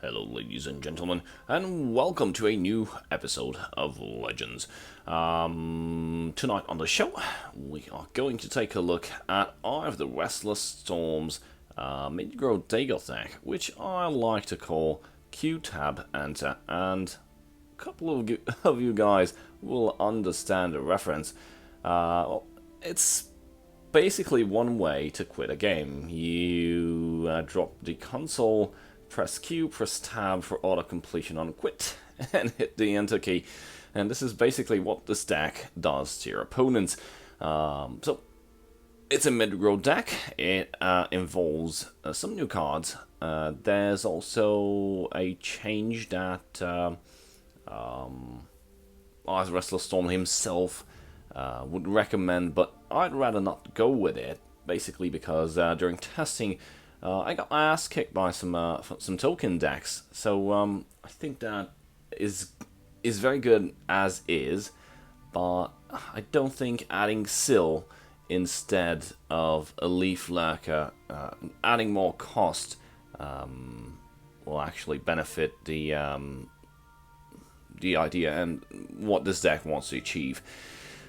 Hello ladies and gentlemen, and welcome to a new episode of Legends. Tonight on the show, we are going to take a look at Eye of the Restless Storm's Midgro Dagoth deck, which I like to call Q-Tab Enter, and a couple of you guys will understand the reference. It's basically one way to quit a game. You drop the console, press Q, press Tab for auto completion on quit, and hit the Enter key. And this is basically what this deck does to your opponents. So it's a Midgro deck. It involves some new cards. There's also a change that Eye of the Restless Storm himself would recommend, but I'd rather not go with it, basically because during testing I got my ass kicked by some token decks. So I think that is very good as is, but I don't think adding Sill instead of a Leaf Lurker, adding more cost, will actually benefit the idea and what this deck wants to achieve.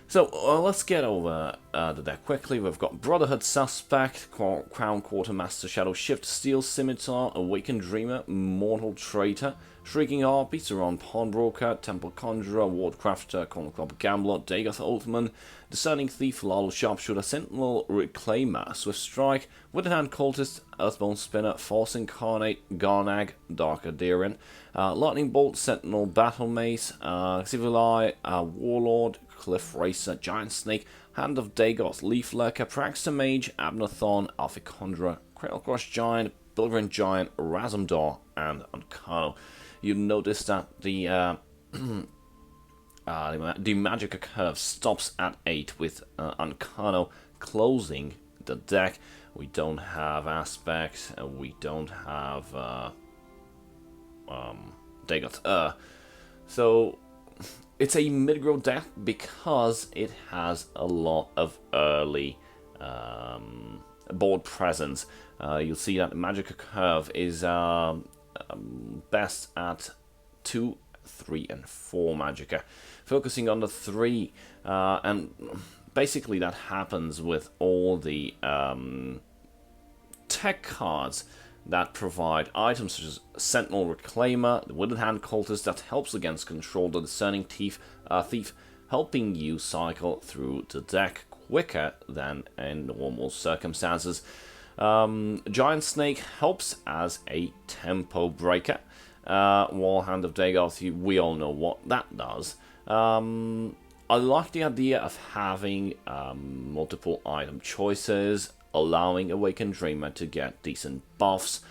So let's get over the deck quickly. We've got Brotherhood Suspect, Crown Quartermaster, Shadow Shift, Steel Scimitar, Awakened Dreamer, Mortal Traitor, Shrieking Harpy, Saron Pawnbroker, Temple Conjurer, Wardcrafter, Corner Club Gambler, Dagoth Oathman, Discerning Thief, Lal Sharpshooter, Sentinel Reclaimer, Swift Strike, Wooden Hand Cultist, Earthbone Spinner, Force Incarnate, Garnag, Dark Aderian, Lightning Bolt, Sentinel, Battle Mace, Civileye, Warlord, Cliff Racer, Giant Snake, Hand of Dagoth, Leaf Lurker, Praxter Mage, Abnathon, Alpha Conjurer, Cradle Crush Giant, Pilgrim Giant, Razumdor, and Uncano. You notice that the Magic curve stops at 8 with Uncano closing the deck. We don't have Aspects, we don't have Dagoth. So it's a Midgro deck because it has a lot of early board presence. You'll see that Magic Curve is best at 2, 3, and 4 Magicka, focusing on the 3, and basically that happens with all the tech cards that provide items such as Sentinel Reclaimer, the Wooden Hand Cultist that helps against control, the Discerning Thief, helping you cycle through the deck quicker than in normal circumstances. Giant Snake helps as a tempo breaker, while Hand of Dagoth, we all know what that does. I like the idea of having multiple item choices, allowing Awakened Dreamer to get decent buffs,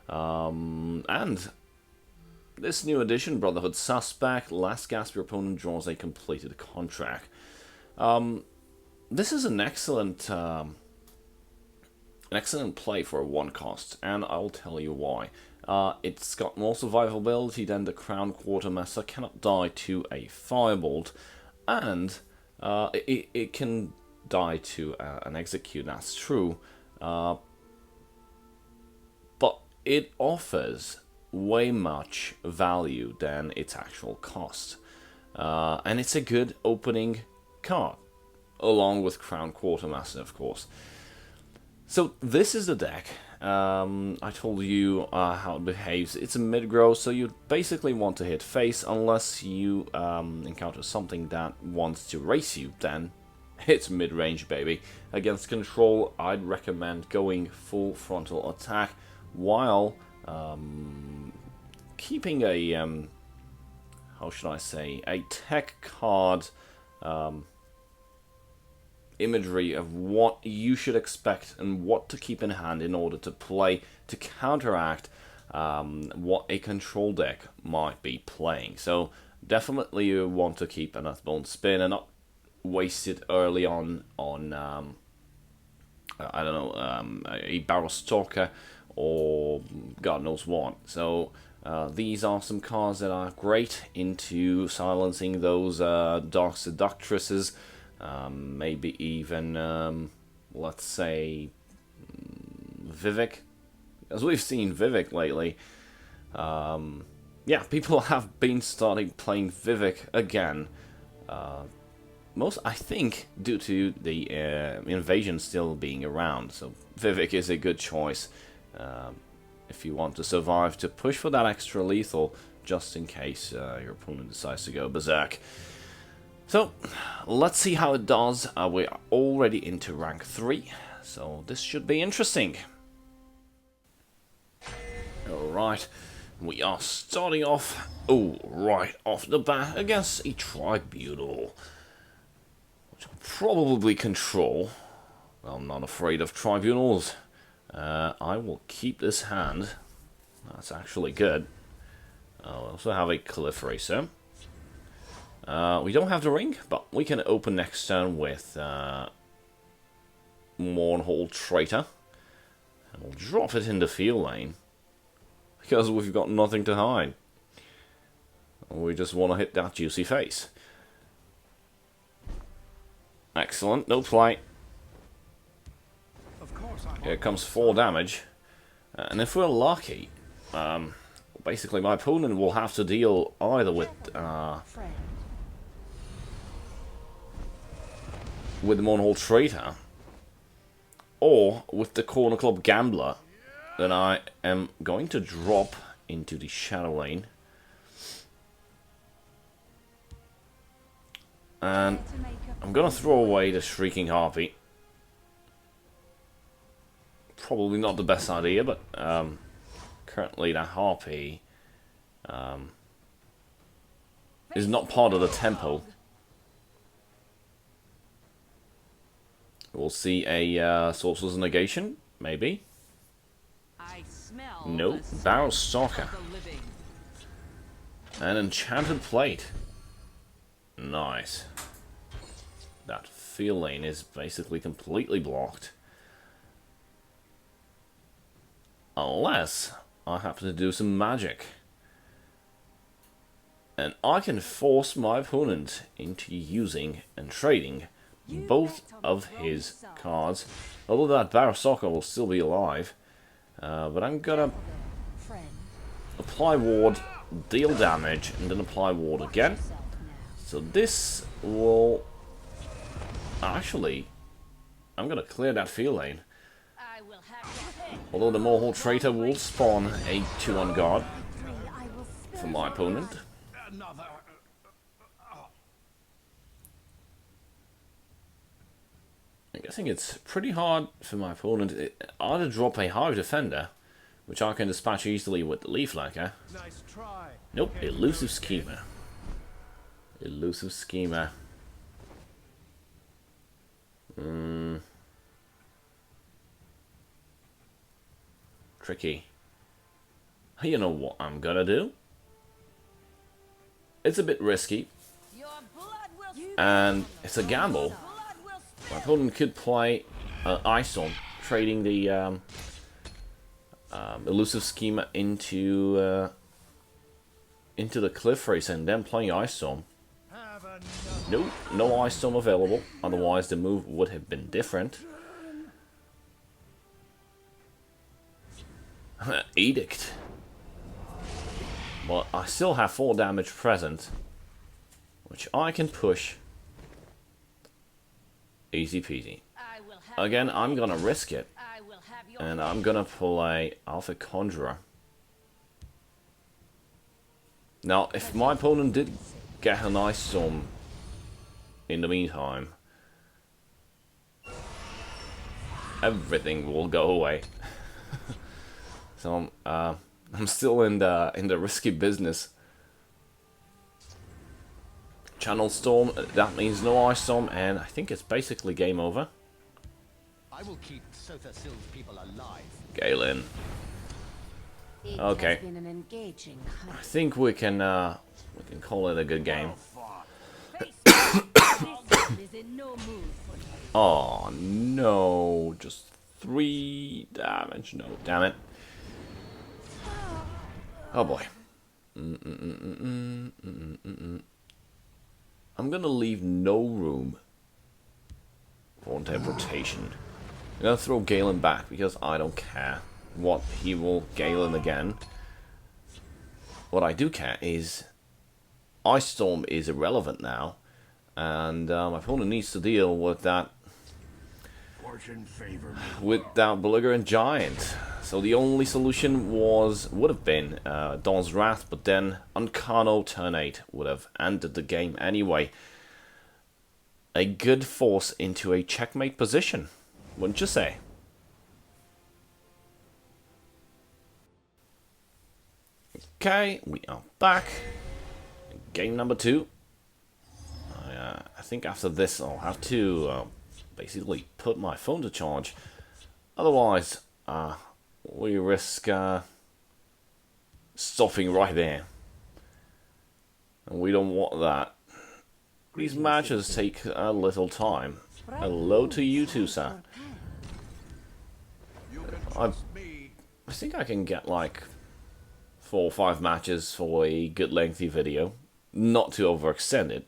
and this new addition, Brotherhood Suspect, last gasp your opponent draws a completed contract. This is an excellent play for a 1 cost, and I'll tell you why. It's got more survivability than the Crown Quartermaster, cannot die to a Firebolt, and it can die to an Execute, that's true, but it offers way much value than its actual cost, and it's a good opening card, along with Crown Quartermaster, of course. So this is the deck. I told you how it behaves. It's a Midgro, so you basically want to hit face unless you encounter something that wants to race you, then it's mid-range, baby. Against control, I'd recommend going full frontal attack while keeping a, how should I say, a tech card imagery of what you should expect and what to keep in hand in order to play to counteract what a control deck might be playing. So definitely you want to keep an Earthbone Spin and not waste it early on I don't know, a Barrow Stalker or God knows what. So these are some cards that are great into silencing those Dark Seductresses. Maybe even, let's say, Vivek, as we've seen Vivek lately. Yeah, people have been starting playing Vivek again. I think, due to the invasion still being around. So Vivek is a good choice if you want to survive, to push for that extra lethal, just in case your opponent decides to go berserk. So, let's see how it does. We're already into rank 3, so this should be interesting. Alright, we are starting off, right off the bat, against a Tribunal, which I'll probably control. Well, I'm not afraid of Tribunals. I will keep this hand. That's actually good. I'll also have a Cliff Racer. We don't have the ring, but we can open next turn with Mournhold Traitor. And we'll drop it in the field lane, because we've got nothing to hide. We just want to hit that juicy face. Excellent, no play. Here comes 4 damage. And if we're lucky, basically my opponent will have to deal either with the Mournhold Traitor, or with the Corner Club Gambler, that I am going to drop into the Shadow Lane. And I'm going to throw away the Shrieking Harpy. Probably not the best idea, but currently that Harpy is not part of the tempo. We'll see a Sorcerer's Negation, maybe. Nope, Barrel Stalker. An Enchanted Plate. Nice. That field lane is basically completely blocked. Unless I happen to do some magic. And I can force my opponent into using and trading both of his cards. Although that Barrel Stalker will still be alive. But I'm gonna apply ward, deal damage, and then apply ward again. So this will... Actually, I'm gonna clear that field lane. Although the Mournhold Traitor will spawn a 2-on guard for my opponent. I'm guessing it's pretty hard for my opponent either drop a Hive Defender, which I can dispatch easily with the Leaf Lurker. Nope, Elusive Schemer. Elusive Schemer. Tricky. You know what I'm gonna do? It's a bit risky, and it's a gamble. My opponent could play Ice Storm, trading the Elusive Schema into the Cliff Race and then playing Ice Storm. Nope, no Ice Storm available, otherwise the move would have been different. Edict. But I still have 4 damage present, which I can push. Easy peasy. Again, I'm gonna risk it, and I'm gonna pull a Alpha Conjurer. Now, if my opponent did get an Ice Storm in the meantime, everything will go away. So I'm still in the risky business. Channel Storm, that means no Ice Storm, and I think it's basically game over. I will keep Sotha-Syl's people alive. Galen. Okay. I think we can call it a good game. Oh no, just 3 damage. No, damn it. Oh boy. I'm gonna leave no room for interpretation. I'm gonna throw Galen back because I don't care what he will Galen again. what I do care is Ice Storm is irrelevant now, and my opponent needs to deal with that belligerent giant. So the only solution would have been Dawn's Wrath, but then Uncano turn 8 would have ended the game anyway. A good force into a checkmate position, wouldn't you say? Okay, we are back. Game number 2. I think after this I'll have to basically put my phone to charge. Otherwise, we risk stopping right there. And we don't want that. These matches take a little time. Hello to you too, sir. I think I can get like 4 or 5 matches for a good lengthy video. Not to overextend it.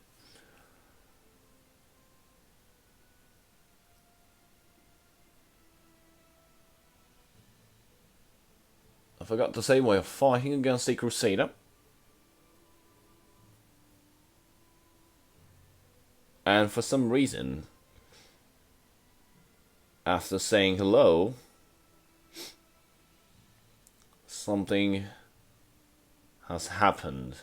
I forgot to say we're fighting against a Crusader. And for some reason, after saying hello, something has happened.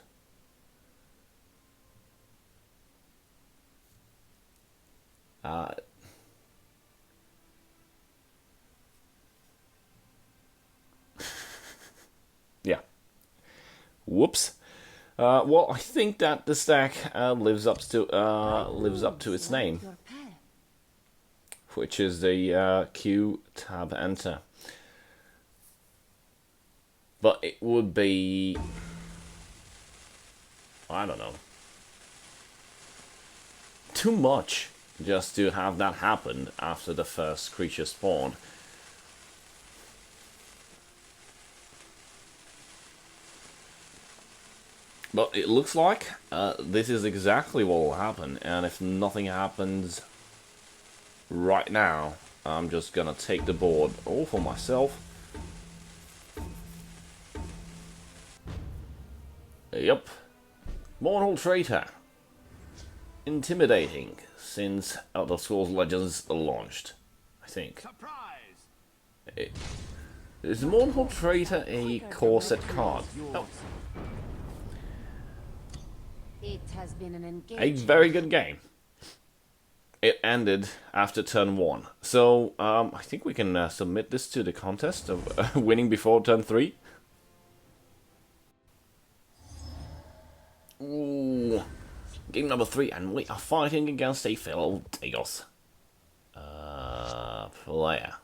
Yeah. Whoops. Well, I think that the stack lives up to its name, which is the Q tab enter. But it would be, I don't know, too much just to have that happen after the first creature spawned. But it looks like this is exactly what will happen, and if nothing happens right now, I'm just gonna take the board all for myself. Yep. Mortal Traitor. Intimidating since Elder Scrolls Legends launched, I think. Surprise! Is Mortal Traitor a core set card? Oh. It has been an engaging... A very good game. It ended after turn 1. So, I think we can submit this to the contest of winning before turn 3. Ooh. Game number 3, and we are fighting against a fellow Dagoth player.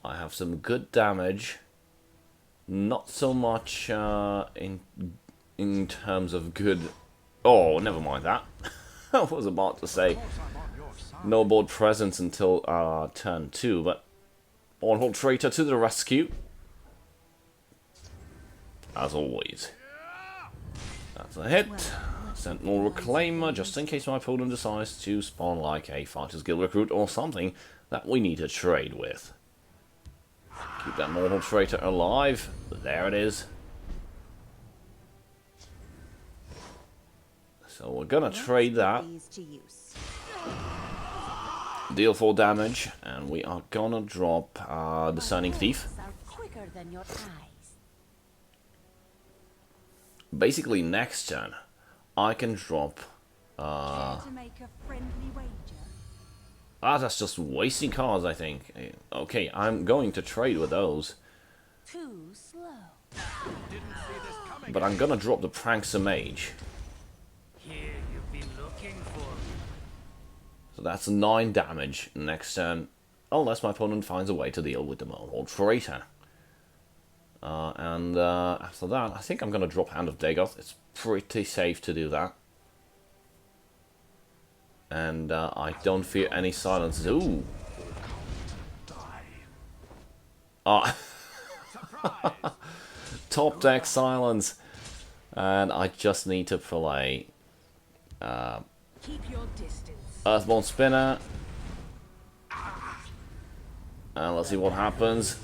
I have some good damage. Not so much in terms of good... Oh, never mind that. I was about to say no board presence until turn 2, but Mortal Traitor to the rescue. As always. That's a hit. Sentinel Reclaimer, just in case my opponent decides to spawn like a Fighters Guild recruit or something that we need to trade with. Keep that Mortal Traitor alive. There it is. So we're gonna trade that. Deal 4 damage, and we are gonna drop Discerning Thief. Basically, next turn, I can drop... that's just wasting cards, I think. Okay, I'm going to trade with those. Too slow. But I'm gonna drop the Prankster Mage. Here you've been looking for. So that's 9 damage next turn, unless my opponent finds a way to deal with the Mortal Traitor. And after that, I think I'm going to drop Hand of Dagoth. It's pretty safe to do that. And I don't fear any silences. Ooh! Top deck silence. And I just need to play Keep your distance. Earthborn Spinner. And let's see what happens.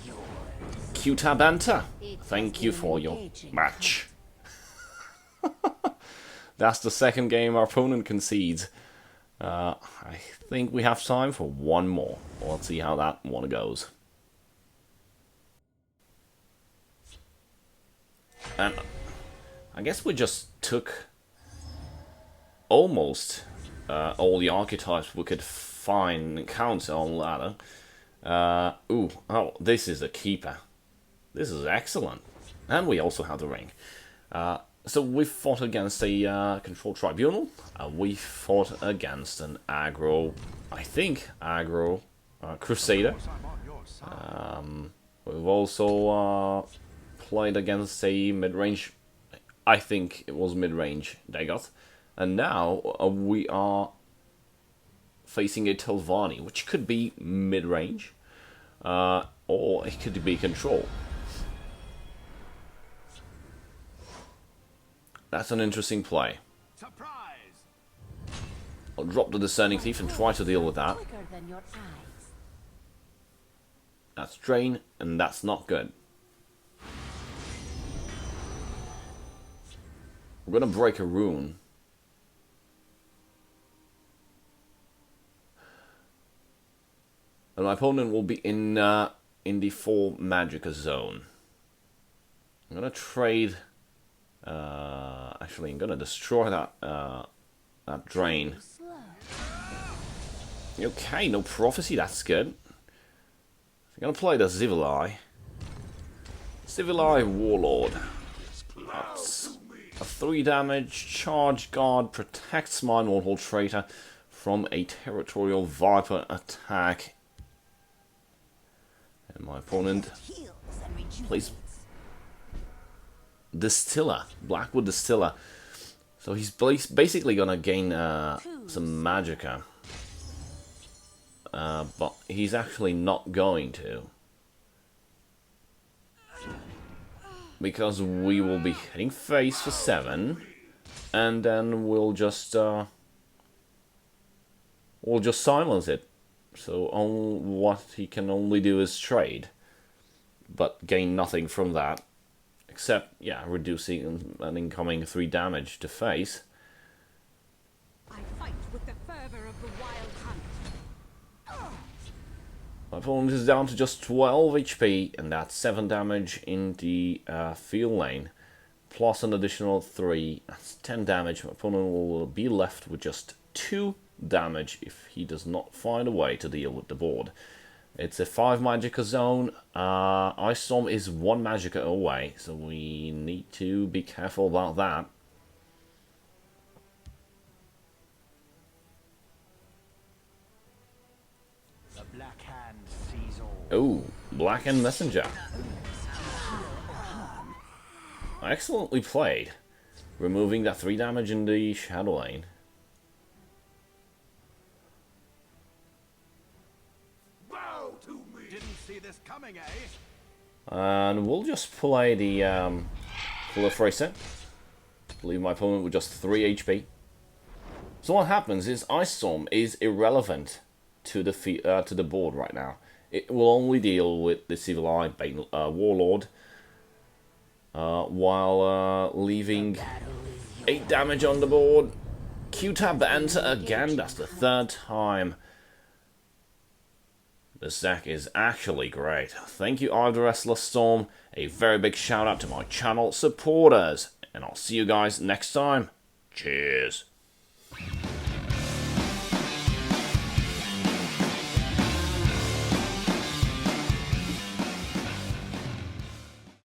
Q-tab enter. It has Thank you been for your engaging match. That's the second game our opponent concedes. I think we have time for one more. Let's see how that one goes. And I guess we just took almost all the archetypes we could find and count on ladder. Oh, this is a keeper. This is excellent. And we also have the ring. So we fought against a control tribunal. We fought against an aggro, I think, aggro crusader. We've also played against a mid-range, I think it was mid-range Dagoth. And now we are facing a Telvanni, which could be mid-range, or it could be control. That's an interesting play. Surprise! I'll drop the Discerning Thief and try to deal with that. quicker than your eyes. That's drain, and that's not good. We're gonna break a rune. And my opponent will be in the 4 Magicka zone. I'm gonna trade. Actually, I'm gonna destroy that drain. Slow. Okay, no prophecy. That's good. I'm gonna play the Zivilai. Zivilai Warlord. That's a 3 damage charge guard, protects Mind Mortal Traitor from a Territorial Viper attack. And my opponent Heals and rejuvenates. plays Distiller, Blackwood Distiller. So he's basically gonna gain some Magicka. But he's actually not going to. Because we will be hitting face for 7. And then we'll just silence it. So what he can only do is trade. But gain nothing from that. Except, yeah, reducing an incoming 3 damage to face. I fight with the fervor of the wild hunt. My opponent is down to just 12 HP, and that's 7 damage in the field lane. Plus an additional 3, that's 10 damage. My opponent will be left with just 2 damage if he does not find a way to deal with the board. It's a 5 Magicka zone. Ice Storm is 1 Magicka away, so we need to be careful about that. The Black Hand sees all. Oh, Black Hand Messenger. Excellently played. Removing that 3 damage in the Shadow Lane. Didn't see this coming, eh? And we'll just play the fliers. Leave my opponent with just 3 HP. So what happens is Ice Storm is irrelevant to the board right now. It will only deal with the Civilized Warlord, while leaving 8 damage on the board. Q-tab enter again. That's the 3rd time. This deck is actually great. Thank you, ioftherestlessstorm. A very big shout out to my channel supporters. And I'll see you guys next time. Cheers.